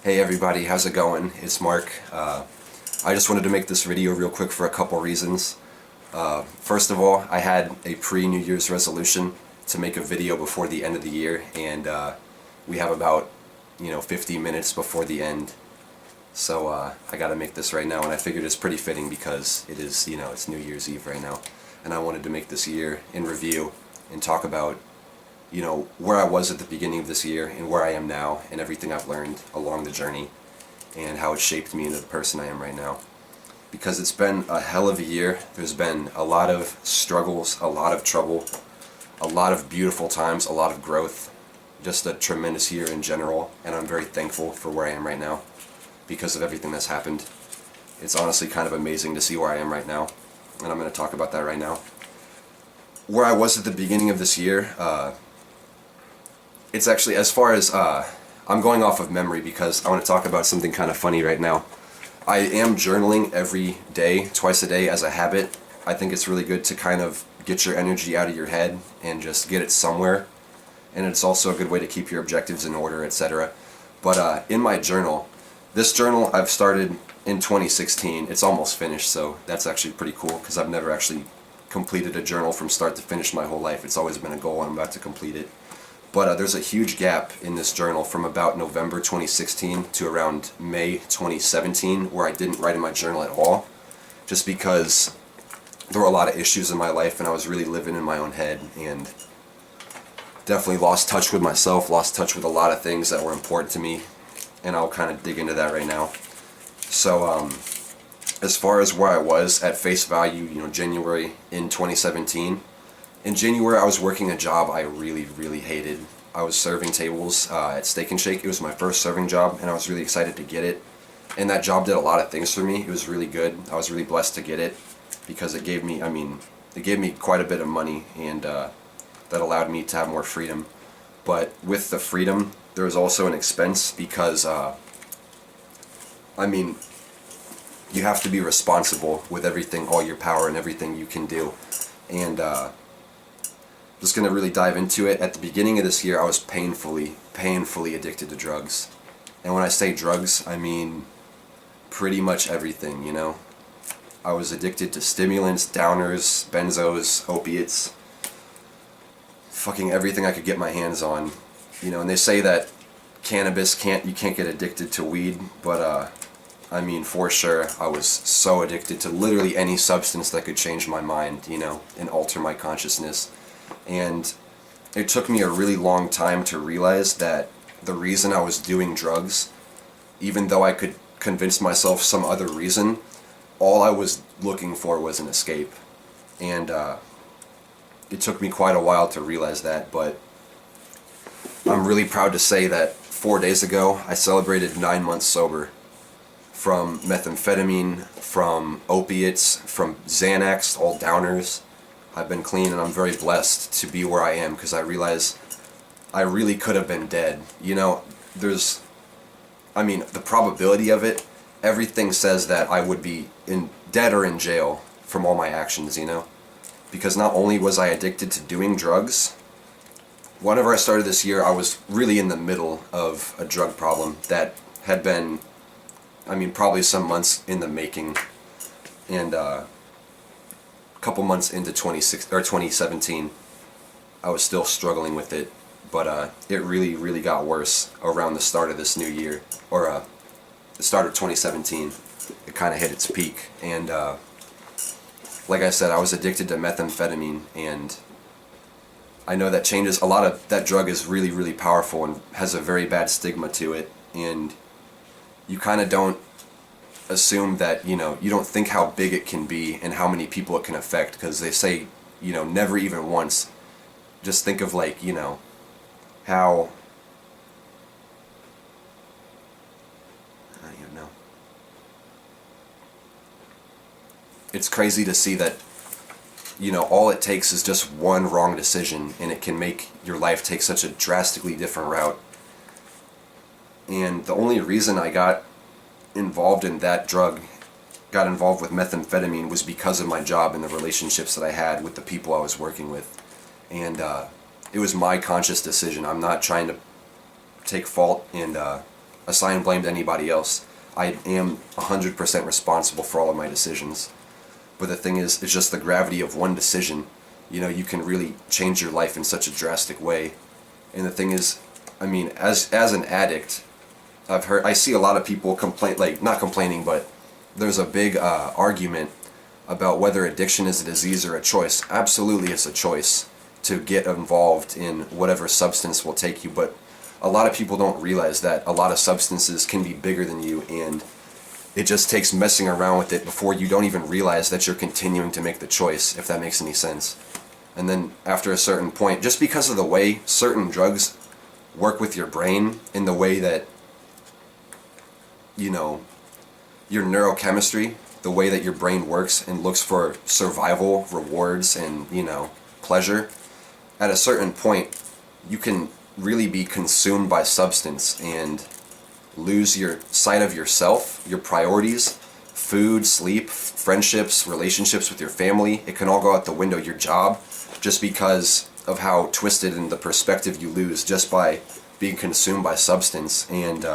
Hey everybody, how's it going? It's Mark. I just wanted to make this video real quick for a couple reasons. First of all, I had a pre-New Year's resolution to make a video before the end of the year, and we have about 50 minutes before the end. So I gotta make this right now, and I figured it's pretty fitting because it is, it's New Year's Eve right now. And I wanted to make this year in review and talk about where I was at the beginning of this year and where I am now and everything I've learned along the journey and how it shaped me into the person I am right now. Because it's been a hell of a year. There's been a lot of struggles, a lot of trouble, a lot of beautiful times, a lot of growth, just a tremendous year in general, and I'm very thankful for where I am right now because of everything that's happened. It's honestly kind of amazing to see where I am right now, and I'm going to talk about that right now. Where I was at the beginning of this year, it's actually, as far as, I'm going off of memory because I want to talk about something kind of funny right now. I am journaling every day, twice a day as a habit. I think it's really good to kind of get your energy out of your head and just get it somewhere. And it's also a good way to keep your objectives in order, etc. But in my journal, this journal I've started in 2016. It's almost finished, so that's actually pretty cool because I've never actually completed a journal from start to finish my whole life. It's always been a goal and I'm about to complete it. But there's a huge gap in this journal from about November 2016 to around May 2017 where I didn't write in my journal at all, just because there were a lot of issues in my life and I was really living in my own head and definitely lost touch with myself, lost touch with a lot of things that were important to me, and I'll kind of dig into that right now. So as far as where I was at face value, January in 2017, in January, I was working a job I really, really hated. I was serving tables at Steak and Shake. It was my first serving job, and I was really excited to get it. And that job did a lot of things for me. It was really good. I was really blessed to get it because it gave me, it gave me quite a bit of money, and that allowed me to have more freedom. But with the freedom, there was also an expense because, you have to be responsible with everything, all your power and everything you can do. And just going to really dive into it. At the beginning of this year, I was painfully addicted to drugs. And when I say drugs, I mean pretty much everything, I was addicted to stimulants, downers, benzos, opiates, fucking everything I could get my hands on. And they say that cannabis you can't get addicted to weed, but for sure, I was so addicted to literally any substance that could change my mind, and alter my consciousness. And it took me a really long time to realize that the reason I was doing drugs, even though I could convince myself some other reason, all I was looking for was an escape. And it took me quite a while to realize that, but I'm really proud to say that 4 days ago I celebrated 9 months sober. From methamphetamine, from opiates, from Xanax, all downers. I've been clean and I'm very blessed to be where I am because I realize I really could have been dead. The probability of it, everything says that I would be dead or in jail from all my actions, Because not only was I addicted to doing drugs, whenever I started this year, I was really in the middle of a drug problem that had been, probably some months in the making. And couple months into 2017, I was still struggling with it, but it really, really got worse around the start of this new year, or the start of 2017. It kind of hit its peak, and like I said, I was addicted to methamphetamine, and I know that changes. A lot of that drug is really, really powerful and has a very bad stigma to it, and you kind of don't assume that, you don't think how big it can be and how many people it can affect, because they say, never even once. Just think of how, I don't even know. It's crazy to see that, all it takes is just one wrong decision and it can make your life take such a drastically different route. And the only reason I got involved in that drug, got involved with methamphetamine, was because of my job and the relationships that I had with the people I was working with. And it was my conscious decision. I'm not trying to take fault and assign blame to anybody else. I am 100% responsible for all of my decisions. But the thing is, it's just the gravity of one decision. You know, you can really change your life in such a drastic way. And the thing is, I mean, as an addict, I see a lot of people complain, like, not complaining, but there's a big argument about whether addiction is a disease or a choice. Absolutely, it's a choice to get involved in whatever substance will take you, but a lot of people don't realize that a lot of substances can be bigger than you, and it just takes messing around with it before you don't even realize that you're continuing to make the choice, if that makes any sense. And then after a certain point, just because of the way certain drugs work with your brain, in the way that, you know, your neurochemistry, the way that your brain works and looks for survival, rewards, and, you know, pleasure, at a certain point, you can really be consumed by substance and lose your sight of yourself, your priorities, food, sleep, friendships, relationships with your family. It can all go out the window, your job, just because of how twisted in the perspective you lose just by being consumed by substance. And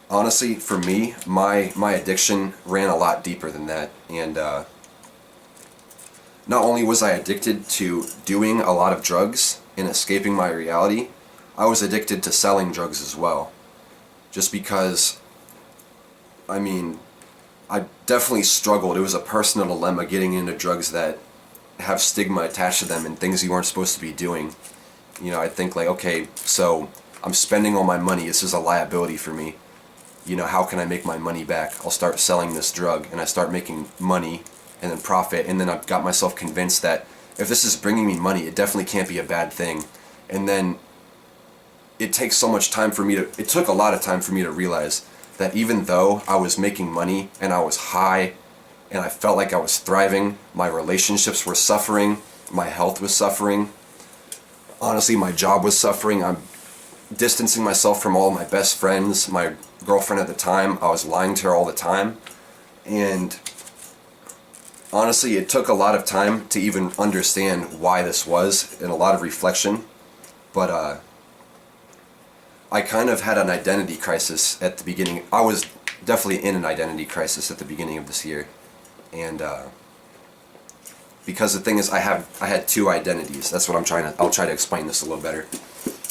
honestly, for me, my addiction ran a lot deeper than that. And not only was I addicted to doing a lot of drugs and escaping my reality, I was addicted to selling drugs as well. Just because, I mean, I definitely struggled. It was a personal dilemma getting into drugs that have stigma attached to them and things you aren't supposed to be doing. You know, I think like, okay, so I'm spending all my money. This is a liability for me. You know, how can I make my money back? I'll start selling this drug, and I start making money and then profit, and then I've got myself convinced that if this is bringing me money, it definitely can't be a bad thing. And then it takes so much time for me to, it took a lot of time for me to realize that even though I was making money and I was high and I felt like I was thriving, my relationships were suffering, my health was suffering, honestly my job was suffering, I'm distancing myself from all of my best friends, my girlfriend at the time, I was lying to her all the time, and honestly it took a lot of time to even understand why this was, and a lot of reflection, but I kind of had an identity crisis at the beginning. I was definitely in an identity crisis at the beginning of this year, and because the thing is, I had two identities. That's what I'll try to explain this a little better.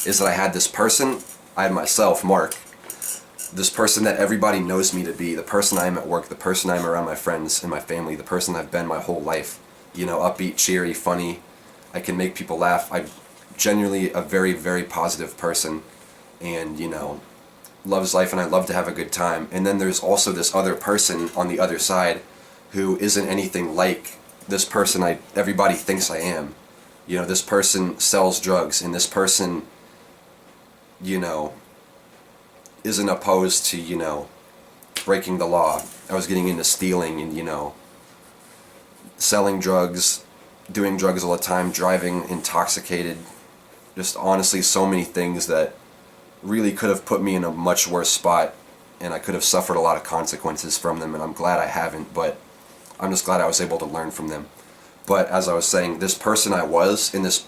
Is that I had this person, I had myself, Mark, this person that everybody knows me to be, the person I am at work, the person I am around my friends and my family, the person I've been my whole life. You know, upbeat, cheery, funny. I can make people laugh. I'm genuinely a very, very positive person, and, you know, loves life, and I love to have a good time. And then there's also this other person on the other side who isn't anything like this person everybody thinks I am. You know, this person sells drugs, and this person, you know, isn't opposed to, you know, breaking the law. I was getting into stealing and, you know, selling drugs, doing drugs all the time, driving intoxicated, just honestly so many things that really could have put me in a much worse spot, and I could have suffered a lot of consequences from them, and I'm glad I haven't, but I'm just glad I was able to learn from them. But as I was saying, this person I was, and this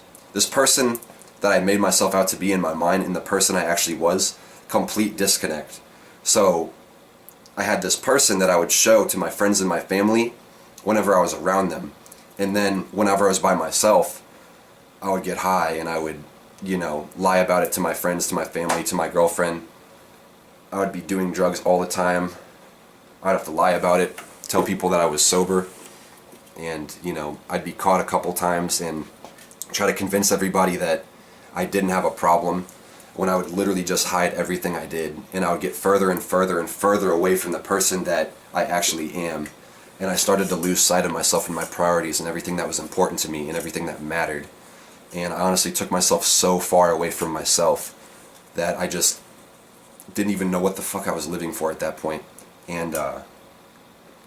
person that I made myself out to be in my mind, and the person I actually was, complete disconnect. So I had this person that I would show to my friends and my family whenever I was around them, and then whenever I was by myself, I would get high and I would, you know, lie about it to my friends, to my family, to my girlfriend. I would be doing drugs all the time. I'd have to lie about it, tell people that I was sober, and, you know, I'd be caught a couple times and try to convince everybody that I didn't have a problem, when I would literally just hide everything I did, and I would get further and further and further away from the person that I actually am. And I started to lose sight of myself and my priorities and everything that was important to me and everything that mattered. And I honestly took myself so far away from myself that I just didn't even know what the fuck I was living for at that point. And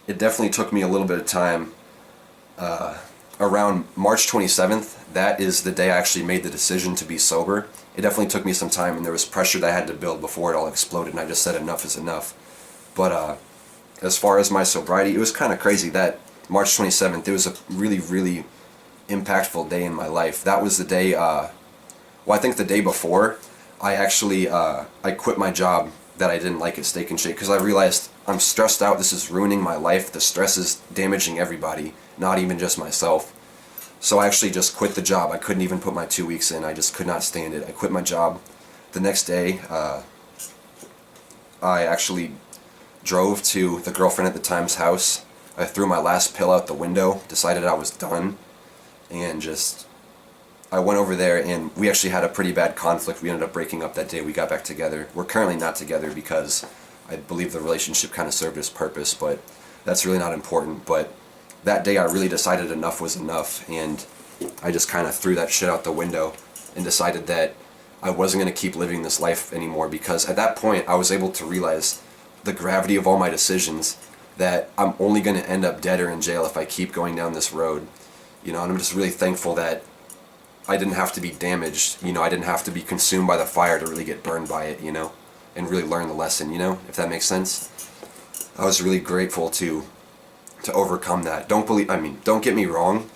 it definitely took me a little bit of time. Around March 27th, that is the day I actually made the decision to be sober. It definitely took me some time, and there was pressure that I had to build before it all exploded, and I just said enough is enough. But as far as my sobriety, it was kind of crazy. That March 27th, it was a really, really impactful day in my life. That was the day, well, I think the day before, I actually I quit my job that I didn't like at Steak and Shake because I realized I'm stressed out. This is ruining my life. The stress is damaging everybody, not even just myself. So I actually just quit the job. I couldn't even put my 2 weeks in. I just could not stand it. I quit my job. The next day, I actually drove to the girlfriend at the time's house. I threw my last pill out the window, decided I was done, and just I went over there, and we actually had a pretty bad conflict. We ended up breaking up that day. We got back together. We're currently not together because I believe the relationship kind of served its purpose, but that's really not important. But that day I really decided enough was enough, and I just kind of threw that shit out the window and decided that I wasn't going to keep living this life anymore, because at that point I was able to realize the gravity of all my decisions, that I'm only going to end up dead or in jail if I keep going down this road. And I'm just really thankful that I didn't have to be damaged, I didn't have to be consumed by the fire to really get burned by it, and really learn the lesson, if that makes sense. I was really grateful to overcome that. Don't get me wrong,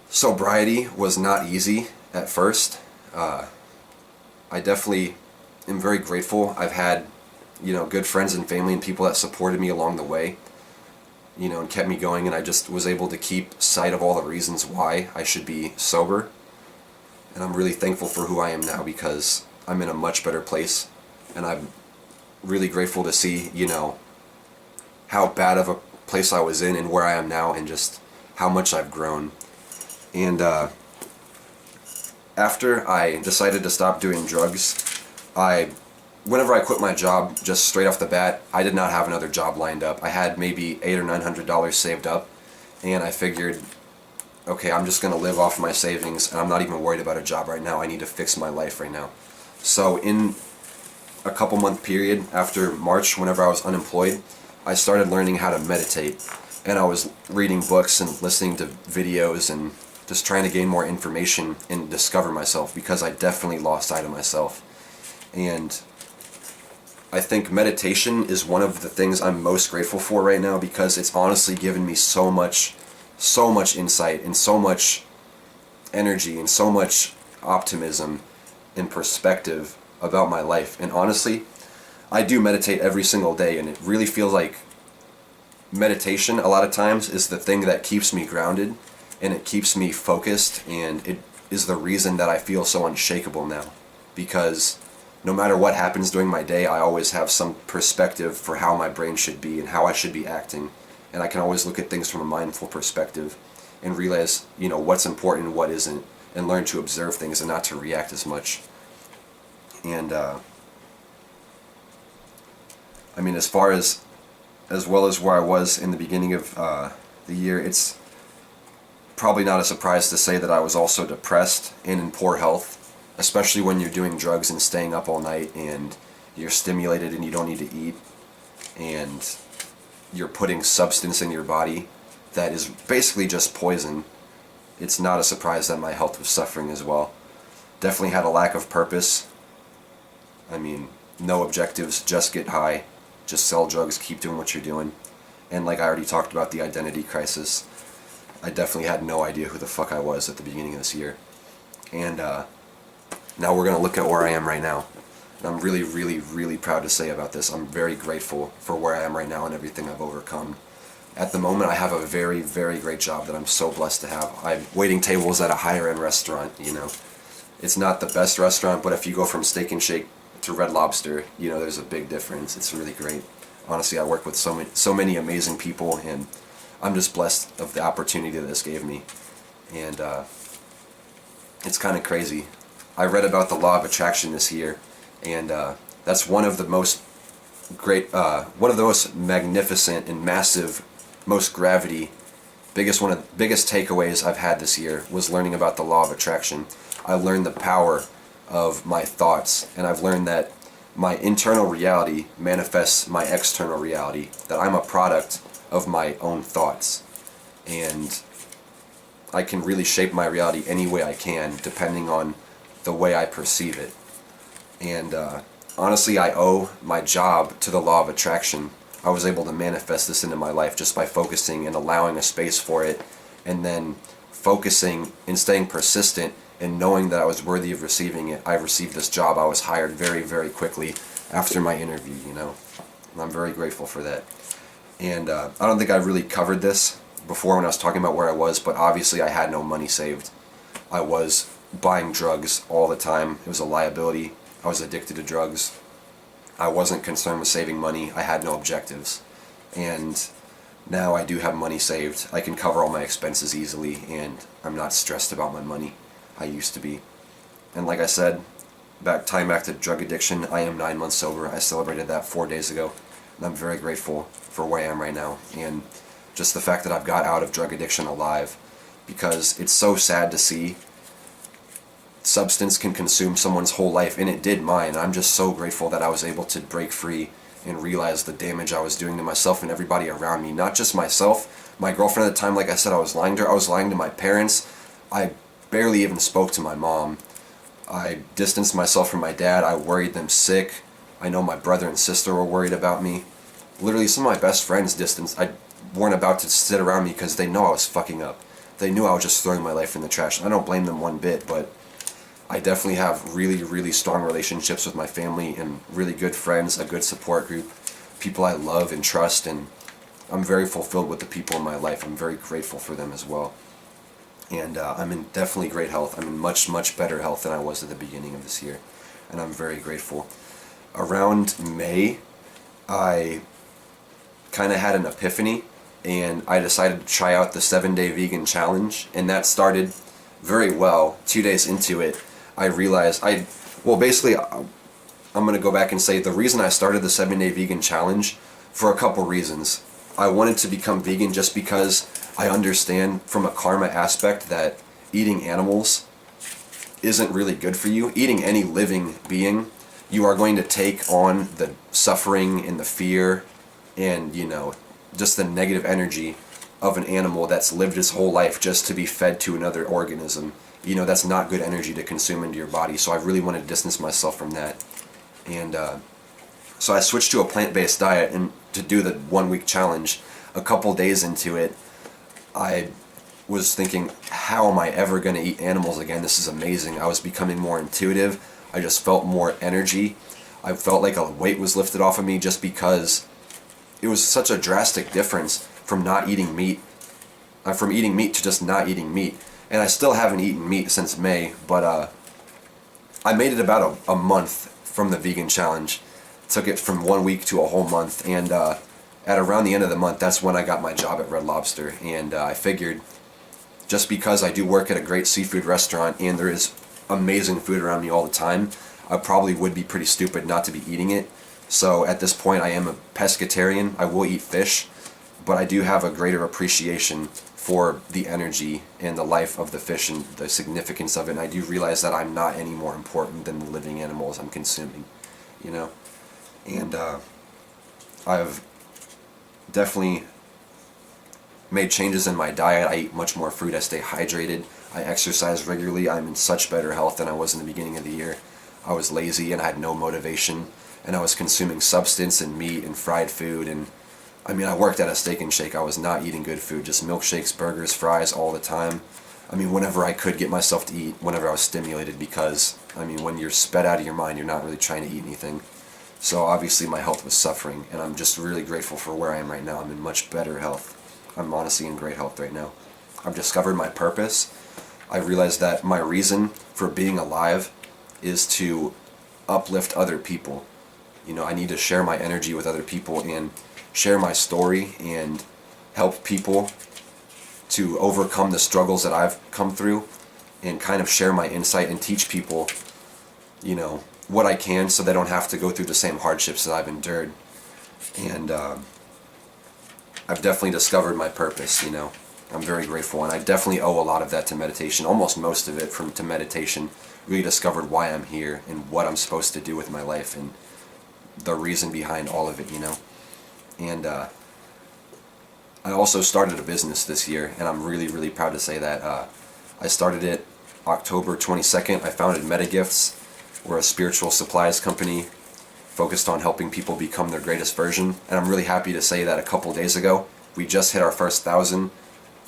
sobriety was not easy at first. I definitely am very grateful. I've had, good friends and family and people that supported me along the way, and kept me going, and I just was able to keep sight of all the reasons why I should be sober. And I'm really thankful for who I am now, because I'm in a much better place, and I'm really grateful to see, how bad of a place I was in and where I am now, and just how much I've grown. And after I decided to stop doing drugs, whenever I quit my job, just straight off the bat, I did not have another job lined up. I had maybe $800 or $900 saved up, and I figured, okay, I'm just going to live off my savings, and I'm not even worried about a job right now. I need to fix my life right now. So in a couple month period after March, whenever I was unemployed, I started learning how to meditate, and I was reading books and listening to videos and just trying to gain more information and discover myself, because I definitely lost sight of myself. And I think meditation is one of the things I'm most grateful for right now, because it's honestly given me so much insight and so much energy and so much optimism and perspective about my life. And honestly, I do meditate every single day, and it really feels like meditation a lot of times is the thing that keeps me grounded, and it keeps me focused, and it is the reason that I feel so unshakable now, because no matter what happens during my day, I always have some perspective for how my brain should be and how I should be acting. And I can always look at things from a mindful perspective and realize, what's important and what isn't, and learn to observe things and not to react as much. And, as far as well as where I was in the beginning of the year, it's probably not a surprise to say that I was also depressed and in poor health, especially when you're doing drugs and staying up all night, and you're stimulated and you don't need to eat, and you're putting substance in your body that is basically just poison. It's not a surprise that my health was suffering as well. Definitely had a lack of purpose. No objectives, just get high, just sell drugs, keep doing what you're doing. And like I already talked about, the identity crisis. I definitely had no idea who the fuck I was at the beginning of this year. And now we're going to look at where I am right now. And I'm really, really, really proud to say about this. I'm very grateful for where I am right now and everything I've overcome. At the moment, I have a very, very great job that I'm so blessed to have. I'm waiting tables at a higher-end restaurant, It's not the best restaurant, but if you go from Steak and Shake to Red Lobster, there's a big difference. It's really great. Honestly, I work with so many amazing people, and I'm just blessed of the opportunity that this gave me. And it's kind of crazy. I read about the law of attraction this year, and that's one of the most magnificent and massive, most biggest takeaways I've had this year was learning about the law of attraction. I learned the power of my thoughts, and I've learned that my internal reality manifests my external reality, that I'm a product of my own thoughts, and I can really shape my reality any way I can, depending on the way I perceive it. And honestly, I owe my job to the law of attraction. I was able to manifest this into my life just by focusing and allowing a space for it, and then focusing and staying persistent and knowing that I was worthy of receiving it, I received this job. I was hired very, very quickly after my interview, you know. And I'm very grateful for that. And I don't think I really covered this before when I was talking about where I was, but obviously I had no money saved. I was buying drugs all the time. It was a liability. I was addicted to drugs. I wasn't concerned with saving money. I had no objectives. And now I do have money saved. I can cover all my expenses easily, and I'm not stressed about my money. I used to be. And like I said, tying back to drug addiction, I am 9 months sober. I celebrated that 4 days ago, and I'm very grateful for where I am right now, and just the fact that I've got out of drug addiction alive, because it's so sad to see substance can consume someone's whole life, and it did mine. I'm just so grateful that I was able to break free and realize the damage I was doing to myself and everybody around me. Not just myself. My girlfriend at the time, like I said, I was lying to her. I was lying to my parents. I barely even spoke to my mom. I distanced myself from my dad. I worried them sick. I know my brother and sister were worried about me. Literally, some of my best friends weren't about to sit around me because they know I was fucking up. They knew I was just throwing my life in the trash. And I don't blame them one bit, but I definitely have really, really strong relationships with my family and really good friends, a good support group, people I love and trust, and I'm very fulfilled with the people in my life. I'm very grateful for them as well. And I'm in definitely great health. I'm in much, much better health than I was at the beginning of this year, and I'm very grateful. Around May, I kind of had an epiphany, and I decided to try out the 7-day vegan challenge, and that started very well. 2 days into it, I realized basically, I'm going to go back and say the reason I started the 7-day vegan challenge for a couple reasons. I wanted to become vegan just because I understand from a karma aspect that eating animals isn't really good for you. Eating any living being, you are going to take on the suffering and the fear and, you know, just the negative energy of an animal that's lived its whole life just to be fed to another organism. You know, that's not good energy to consume into your body, so I really wanted to distance myself from that. And so I switched to a plant-based diet, and to do the 1-week challenge. A couple days into it, I was thinking, how am I ever going to eat animals again? This is amazing. I was becoming more intuitive. I just felt more energy. I felt like a weight was lifted off of me just because it was such a drastic difference from not eating meat, from eating meat to just not eating meat. And I still haven't eaten meat since May, but I made it about a month from the vegan challenge. Took it from 1 week to a whole month, and at around the end of the month, that's when I got my job at Red Lobster. And I figured, just because I do work at a great seafood restaurant and there is amazing food around me all the time, I probably would be pretty stupid not to be eating it. So at this point, I am a pescatarian. I will eat fish, but I do have a greater appreciation for the energy and the life of the fish and the significance of it. And I do realize that I'm not any more important than the living animals I'm consuming, you know? And I've definitely made changes in my diet. I eat much more fruit. I stay hydrated. I exercise regularly. I'm in such better health than I was in the beginning of the year. I was lazy and I had no motivation, and I was consuming substance and meat and fried food, and I mean, I worked at a Steak and Shake. I was not eating good food, just milkshakes, burgers, fries all the time. I mean, whenever I could get myself to eat, whenever I was stimulated, because, I mean, when you're sped out of your mind, you're not really trying to eat anything. So obviously my health was suffering, and I'm just really grateful for where I am right now. I'm in much better health. I'm honestly in great health right now. I've discovered my purpose. I realized that my reason for being alive is to uplift other people. You know, I need to share my energy with other people and share my story and help people to overcome the struggles that I've come through, and kind of share my insight and teach people, you know, what I can so they don't have to go through the same hardships that I've endured. And I've definitely discovered my purpose, you know. I'm very grateful, and I definitely owe a lot of that to meditation, almost most of it to meditation. Really discovered why I'm here and what I'm supposed to do with my life and the reason behind all of it, you know. And I also started a business this year, and I'm really, really proud to say that. I started it October 22nd. I founded MetaGifts. We're a spiritual supplies company focused on helping people become their greatest version. And I'm really happy to say that a couple days ago, we just hit our first 1,000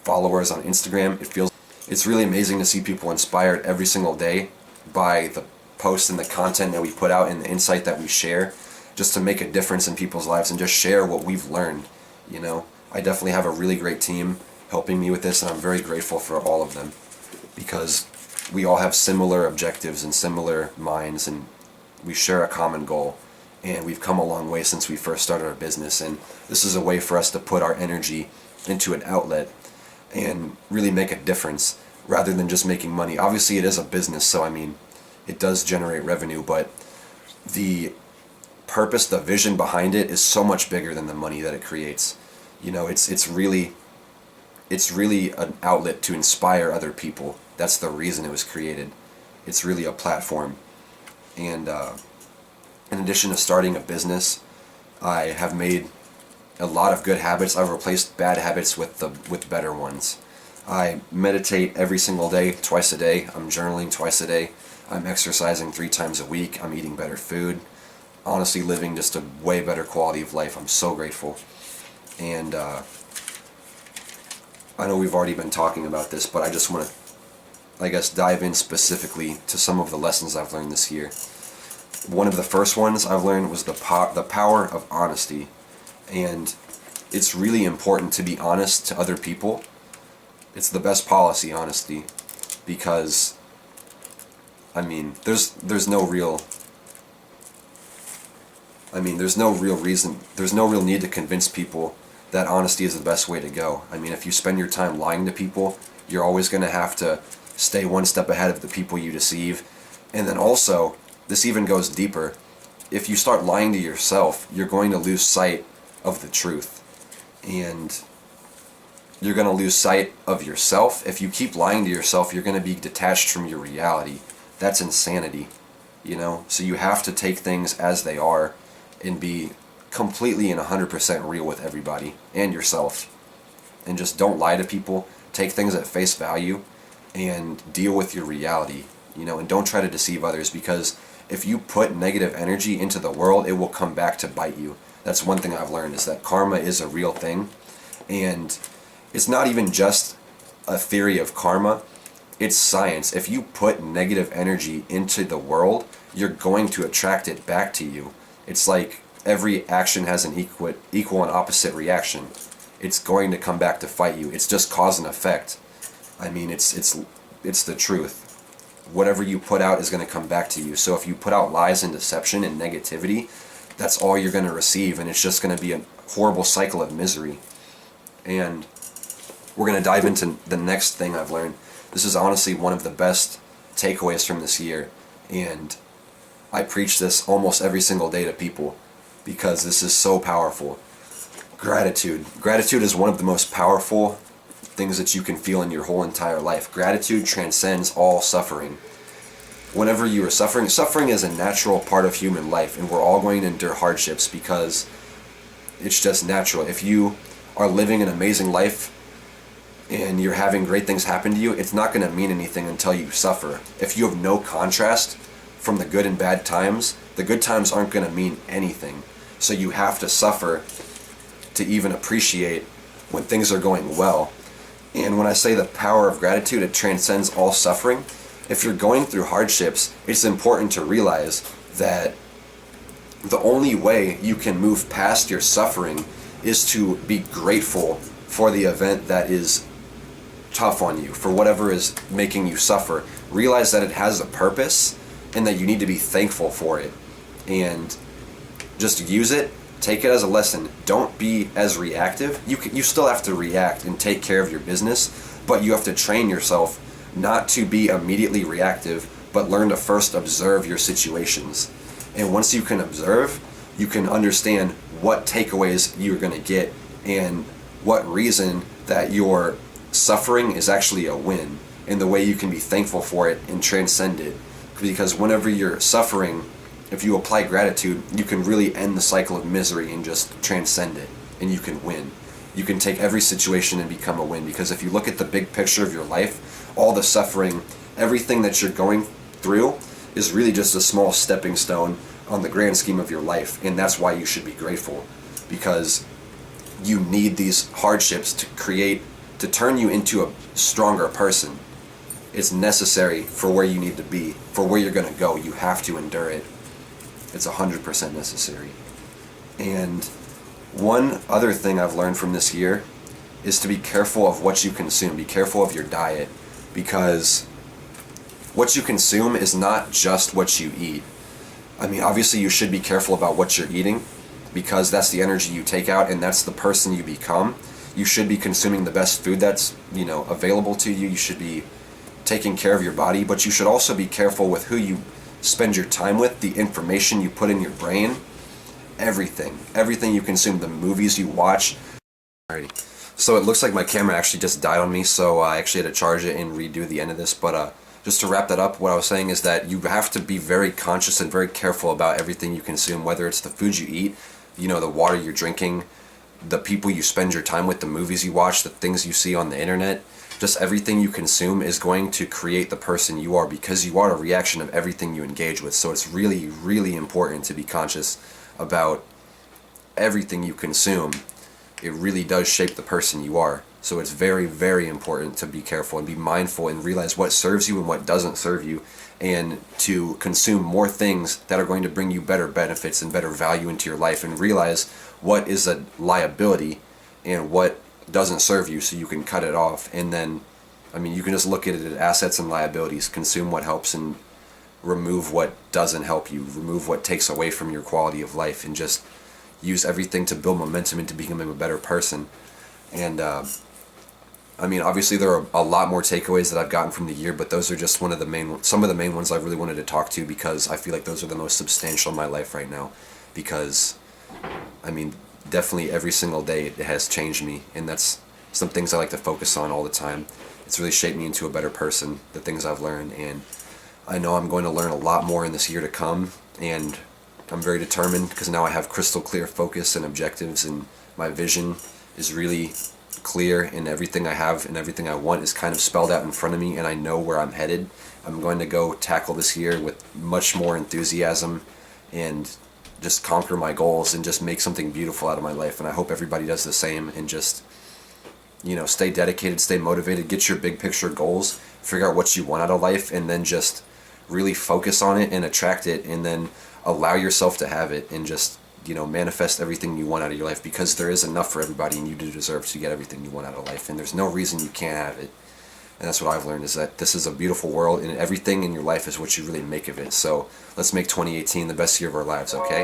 followers on Instagram. It it's really amazing to see people inspired every single day by the posts and the content that we put out and the insight that we share, just to make a difference in people's lives and just share what we've learned. You know, I definitely have a really great team helping me with this, and I'm very grateful for all of them, because we all have similar objectives and similar minds, and we share a common goal, and we've come a long way since we first started our business, and this is a way for us to put our energy into an outlet and really make a difference rather than just making money. Obviously it is a business, so I mean, it does generate revenue, but the purpose, the vision behind it is so much bigger than the money that it creates. You know, it's really an outlet to inspire other people. That's the reason it was created. It's really a platform. And in addition to starting a business, I have made a lot of good habits. I've replaced bad habits with better ones. I meditate every single day, twice a day. I'm journaling twice a day. I'm exercising 3 times a week. I'm eating better food. Honestly, living just a way better quality of life. I'm so grateful. And I know we've already been talking about this, but I just want to, I guess, dive in specifically to some of the lessons I've learned this year. One of the first ones I've learned was the power of honesty. And it's really important to be honest to other people. It's the best policy, honesty, because, I mean, there's no real reason, there's no real need to convince people that honesty is the best way to go. I mean, if you spend your time lying to people, you're always going to have to stay one step ahead of the people you deceive. And then also, this even goes deeper. If you start lying to yourself, you're going to lose sight of the truth. And you're going to lose sight of yourself. If you keep lying to yourself, you're going to be detached from your reality. That's insanity, you know? So you have to take things as they are and be completely and 100% real with everybody and yourself. And just don't lie to people. Take things at face value and deal with your reality, you know? And don't try to deceive others, because if you put negative energy into the world, it will come back to bite you. That's one thing I've learned, is that karma is a real thing. And it's not even just a theory of karma, it's science. If you put negative energy into the world, you're going to attract it back to you. It's like every action has an equal and opposite reaction. It's going to come back to fight you. It's just cause and effect. I mean, it's the truth. Whatever you put out is going to come back to you. So if you put out lies and deception and negativity, that's all you're going to receive, and it's just going to be a horrible cycle of misery. And we're going to dive into the next thing I've learned. This is honestly one of the best takeaways from this year, and I preach this almost every single day to people because this is so powerful. Gratitude. Gratitude is one of the most powerful things that you can feel in your whole entire life. Gratitude transcends all suffering. Whenever you are suffering, suffering is a natural part of human life, and we're all going to endure hardships because it's just natural. If you are living an amazing life and you're having great things happen to you, it's not going to mean anything until you suffer. If you have no contrast from the good and bad times, the good times aren't going to mean anything. So you have to suffer to even appreciate when things are going well. And when I say the power of gratitude, it transcends all suffering. If you're going through hardships, it's important to realize that the only way you can move past your suffering is to be grateful for the event that is tough on you, for whatever is making you suffer. Realize that it has a purpose and that you need to be thankful for it. And just use it, take it as a lesson. Don't be as reactive. You still have to react and take care of your business, but you have to train yourself not to be immediately reactive, but learn to first observe your situations. And once you can observe, you can understand what takeaways you're going to get and what reason that your suffering is actually a win, and the way you can be thankful for it and transcend it. Because whenever you're suffering, if you apply gratitude, you can really end the cycle of misery and just transcend it, and you can win. You can take every situation and become a win, because if you look at the big picture of your life, all the suffering, everything that you're going through is really just a small stepping stone on the grand scheme of your life. And that's why you should be grateful, because you need these hardships to turn you into a stronger person. It's necessary for where you need to be, for where you're going to go. You have to endure it. It's 100% necessary. And one other thing I've learned from this year is to be careful of what you consume. Be careful of your diet, because what you consume is not just what you eat. I mean, obviously you should be careful about what you're eating, because that's the energy you take out and that's the person you become. You should be consuming the best food that's, available to you. You should be taking care of your body, but you should also be careful with who you spend your time with, the information you put in your brain, everything you consume, the movies you watch. Alrighty. So it looks like my camera actually just died on me, so I actually had to charge it and redo the end of this, but just to wrap that up, what I was saying is that you have to be very conscious and very careful about everything you consume, whether it's the food you eat, the water you're drinking, the people you spend your time with, the movies you watch, the things you see on the internet. Just everything you consume is going to create the person you are, because you are a reaction of everything you engage with. So it's really, really important to be conscious about everything you consume. It really does shape the person you are. So it's very, very important to be careful and be mindful and realize what serves you and what doesn't serve you, and to consume more things that are going to bring you better benefits and better value into your life, and realize what is a liability and what doesn't serve you, so you can cut it off. And then, you can just look at it as assets and liabilities. Consume what helps and remove what doesn't help you. Remove what takes away from your quality of life, and just use everything to build momentum into becoming a better person. And obviously there are a lot more takeaways that I've gotten from the year, but those are just some of the main ones I really wanted to talk to, because I feel like those are the most substantial in my life right now. Because definitely every single day it has changed me, and that's some things I like to focus on all the time. It's really shaped me into a better person, the things I've learned, and I know I'm going to learn a lot more in this year to come, and I'm very determined, because now I have crystal clear focus and objectives, and my vision is really clear, and everything I have and everything I want is kind of spelled out in front of me, and I know where I'm headed. I'm going to go tackle this year with much more enthusiasm and just conquer my goals and just make something beautiful out of my life. And I hope everybody does the same, and just stay dedicated, stay motivated, get your big picture goals, figure out what you want out of life, and then just really focus on it and attract it, and then allow yourself to have it, and just manifest everything you want out of your life, because there is enough for everybody, and you do deserve to get everything you want out of life, and there's no reason you can't have it. And that's what I've learned, is that this is a beautiful world, and everything in your life is what you really make of it. So let's make 2018 the best year of our lives, okay?